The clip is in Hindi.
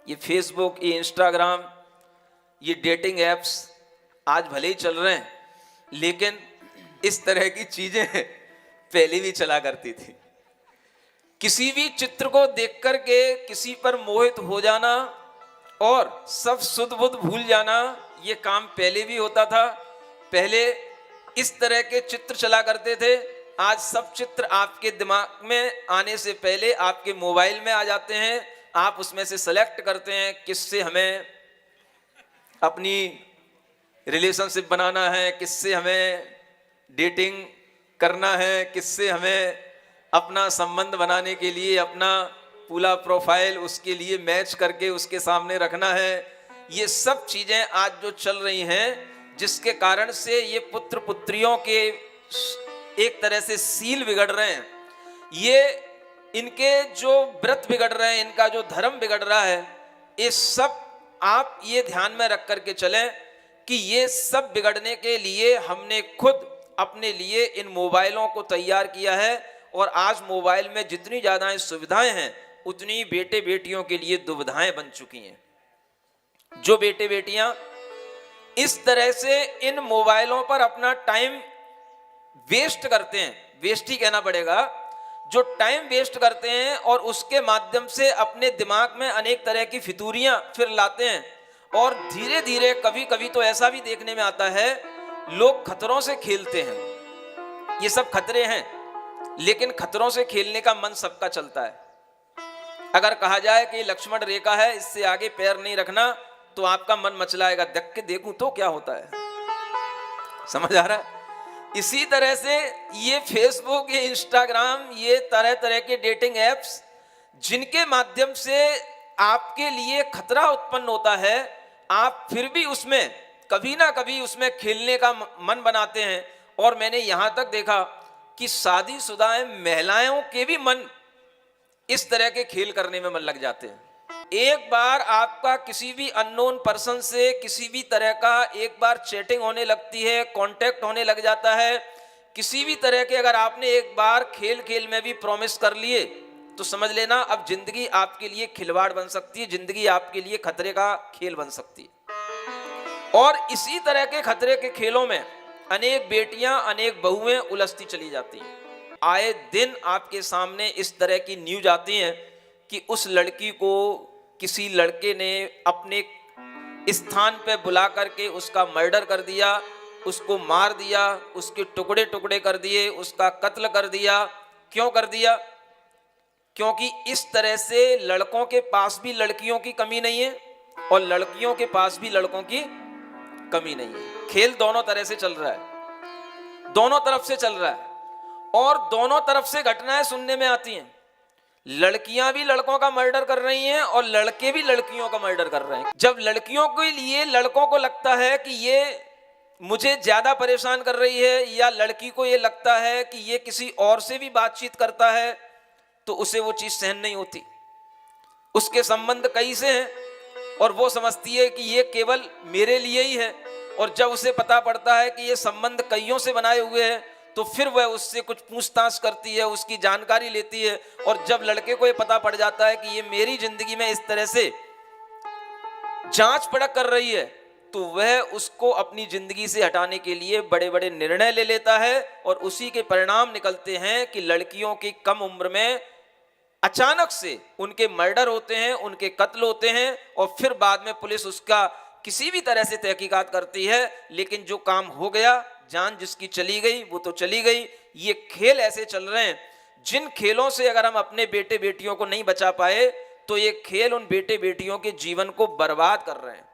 ये फेसबुक, ये इंस्टाग्राम, ये डेटिंग एप्स आज भले ही चल रहे हैं, लेकिन इस तरह की चीजें पहले भी चला करती थी। किसी भी चित्र को देख करके किसी पर मोहित हो जाना और सब सुध बुध भूल जाना, ये काम पहले भी होता था। पहले इस तरह के चित्र चला करते थे। आज सब चित्र आपके दिमाग में आने से पहले आपके मोबाइल में आ जाते हैं। आप उसमें से सेलेक्ट करते हैं किससे हमें अपनी रिलेशनशिप बनाना है, किससे हमें डेटिंग करना है, किससे हमें अपना संबंध बनाने के लिए अपना पूरा प्रोफाइल उसके लिए मैच करके उसके सामने रखना है। ये सब चीजें आज जो चल रही हैं, जिसके कारण से ये पुत्र पुत्रियों के एक तरह से सील बिगड़ रहे हैं, ये इनके जो व्रत बिगड़ रहे हैं, इनका जो धर्म बिगड़ रहा है, ये सब आप ये ध्यान में रख करके चलें कि ये सब बिगड़ने के लिए हमने खुद अपने लिए इन मोबाइलों को तैयार किया है। और आज मोबाइल में जितनी ज्यादा सुविधाएं हैं, उतनी बेटे बेटियों के लिए दुविधाएं बन चुकी हैं। जो बेटे बेटियां इस तरह से इन मोबाइलों पर अपना टाइम वेस्ट करते हैं, वेस्ट ही कहना पड़ेगा, जो टाइम वेस्ट करते हैं और उसके माध्यम से अपने दिमाग में अनेक तरह की फितूरियां फिर लाते हैं। और धीरे धीरे कभी कभी तो ऐसा भी देखने में आता है, लोग खतरों से खेलते हैं। ये सब खतरे हैं, लेकिन खतरों से खेलने का मन सबका चलता है। अगर कहा जाए कि लक्ष्मण रेखा है, इससे आगे पैर नहीं रखना, तो आपका मन मचलाएगा, देख के देखूं तो क्या होता है। समझ आ रहा है? इसी तरह से ये फेसबुक, ये इंस्टाग्राम, ये तरह तरह के डेटिंग एप्स, जिनके माध्यम से आपके लिए खतरा उत्पन्न होता है, आप फिर भी उसमें कभी ना कभी उसमें खेलने का मन बनाते हैं। और मैंने यहां तक देखा कि शादीशुदा महिलाओं के भी मन इस तरह के खेल करने में मन लग जाते हैं। एक बार आपका किसी भी अननोन पर्सन से किसी भी तरह का एक बार चैटिंग होने लगती है, कांटेक्ट होने लग जाता है, किसी भी तरह के अगर आपने एक बार खेल खेल में भी प्रॉमिस कर लिए, तो समझ लेना अब जिंदगी आपके लिए खिलवाड़ बन सकती है, जिंदगी आपके लिए खतरे का खेल बन सकती है। और इसी तरह के खतरे के खेलों में अनेक बेटियां, अनेक बहुएं उलझती चली जाती हैं। आए दिन आपके सामने इस तरह की न्यूज आती हैं कि उस लड़की को किसी लड़के ने अपने स्थान पे बुला करके उसका मर्डर कर दिया, उसको मार दिया, उसके टुकड़े टुकड़े कर दिए, उसका कत्ल कर दिया। क्यों कर दिया? क्योंकि इस तरह से लड़कों के पास भी लड़कियों की कमी नहीं है और लड़कियों के पास भी लड़कों की कमी नहीं है। खेल दोनों तरह से चल रहा है, दोनों तरफ से चल रहा है, और दोनों तरफ से घटनाएं सुनने में आती हैं। लड़कियां भी लड़कों का मर्डर कर रही हैं और लड़के भी लड़कियों का मर्डर कर रहे हैं। जब लड़कियों के लिए लड़कों को लगता है कि ये मुझे ज्यादा परेशान कर रही है, या लड़की को ये लगता है कि ये किसी और से भी बातचीत करता है, तो उसे वो चीज सहन नहीं होती। उसके संबंध कई से हैं और वो समझती है कि ये केवल मेरे लिए ही है। और जब उसे पता पड़ता है कि ये संबंध कईयों से बनाए हुए हैं, तो फिर वह उससे कुछ पूछताछ करती है, उसकी जानकारी लेती है। और जब लड़के को ये पता पड़ जाता है कि ये मेरी जिंदगी में इस तरह से जांच पड़क कर रही है, तो वह उसको अपनी जिंदगी से हटाने के लिए बड़े बड़े निर्णय ले लेता है। और उसी के परिणाम निकलते हैं कि लड़कियों की कम उम्र में अचानक से उनके मर्डर होते हैं, उनके कत्ल होते हैं, और फिर बाद में पुलिस उसका किसी भी तरह से तहकीकात करती है। लेकिन जो काम हो गया, जान जिसकी चली गई वो तो चली गई। ये खेल ऐसे चल रहे हैं, जिन खेलों से अगर हम अपने बेटे बेटियों को नहीं बचा पाए, तो ये खेल उन बेटे बेटियों के जीवन को बर्बाद कर रहे हैं।